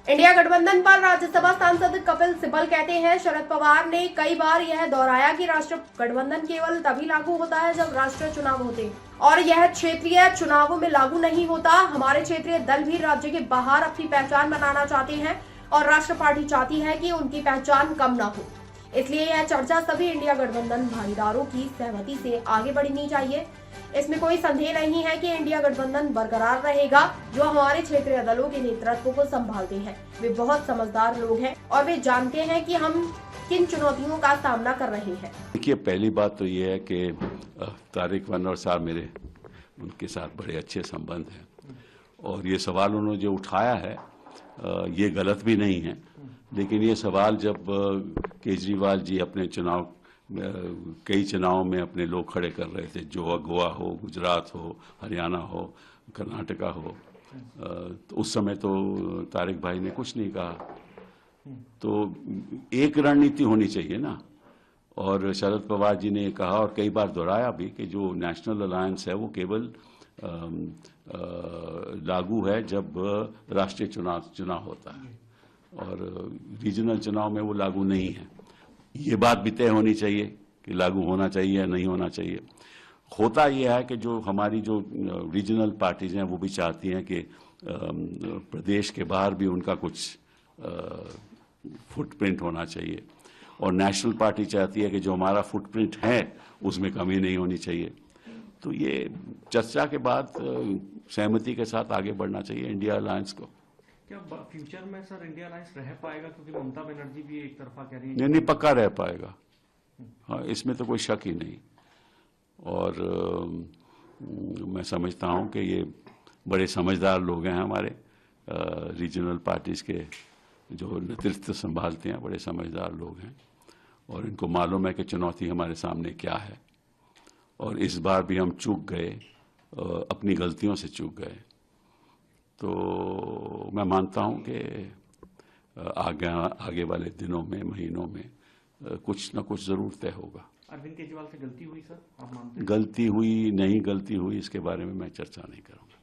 India गठबंधन पर राज्यसभा सांसद कपिल सिब्बल कहते हैं, शरद पवार ने कई बार यह दोहराया कि राष्ट्रीय गठबंधन केवल तभी लागू होता है जब राष्ट्रीय चुनाव होते हैं और यह क्षेत्रीय चुनावों में लागू नहीं होता। हमारे क्षेत्रीय दल भी राज्य के बाहर अपनी पहचान बनाना चाहते हैं और राष्ट्रीय पार्टी चाहती है कि उनकी पहचान कम न हो। इसलिए यह चर्चा सभी इंडिया गठबंधन भागीदारों की सहमति से आगे बढ़नी चाहिए। इसमें कोई संदेह नहीं है कि इंडिया गठबंधन बरकरार रहेगा। जो हमारे क्षेत्रीय दलों के नेतृत्व को संभालते हैं वे बहुत समझदार लोग हैं और वे जानते हैं कि हम किन चुनौतियों का सामना कर रहे हैं। देखिए, पहली बात तो ये है कि तारिक अनवर साहब मेरे उनके साथ बड़े अच्छे संबंध हैं और ये सवाल उन्होंने जो उठाया है ये गलत भी नहीं है, लेकिन ये सवाल जब केजरीवाल जी अपने कई चुनावों में अपने लोग खड़े कर रहे थे, जो गोवा हो, गुजरात हो, हरियाणा हो, कर्नाटका हो, तो उस समय तो तारिक भाई ने कुछ नहीं कहा। तो एक रणनीति होनी चाहिए ना, और शरद पवार जी ने कहा और कई बार दोहराया भी कि जो नेशनल अलायंस है वो केवल लागू है जब राष्ट्रीय चुनाव होता है और रीजनल चुनाव में वो लागू नहीं है। ये बात भी तय होनी चाहिए कि लागू होना चाहिए या नहीं होना चाहिए। होता यह है कि जो हमारी जो रीजनल पार्टीज हैं वो भी चाहती हैं कि प्रदेश के बाहर भी उनका कुछ फुटप्रिंट होना चाहिए और नेशनल पार्टी चाहती है कि जो हमारा फुटप्रिंट है उसमें कमी नहीं होनी चाहिए। तो ये चर्चा के बाद सहमति के साथ आगे बढ़ना चाहिए इंडिया अलायंस को। क्या फ्यूचर में सर इंडिया अलायंस रह पाएगा, क्योंकि ममता बनर्जी भी एक तरफा कह रही है? नहीं, पक्का रह पाएगा, हाँ, इसमें तो कोई शक ही नहीं। और मैं समझता हूँ कि ये बड़े समझदार लोग हैं हमारे रीजनल पार्टीज के जो नेतृत्व संभालते हैं, बड़े समझदार लोग हैं और इनको मालूम है कि चुनौती हमारे सामने क्या है और इस बार भी हम चूक गए, अपनी गलतियों से चूक गए। तो मैं मानता हूं कि आगे वाले दिनों में, महीनों में कुछ न कुछ जरूर तय होगा। अरविंद केजरीवाल से गलती हुई सर, आप मानते हैं? गलती हुई नहीं गलती हुई इसके बारे में मैं चर्चा नहीं करूंगा।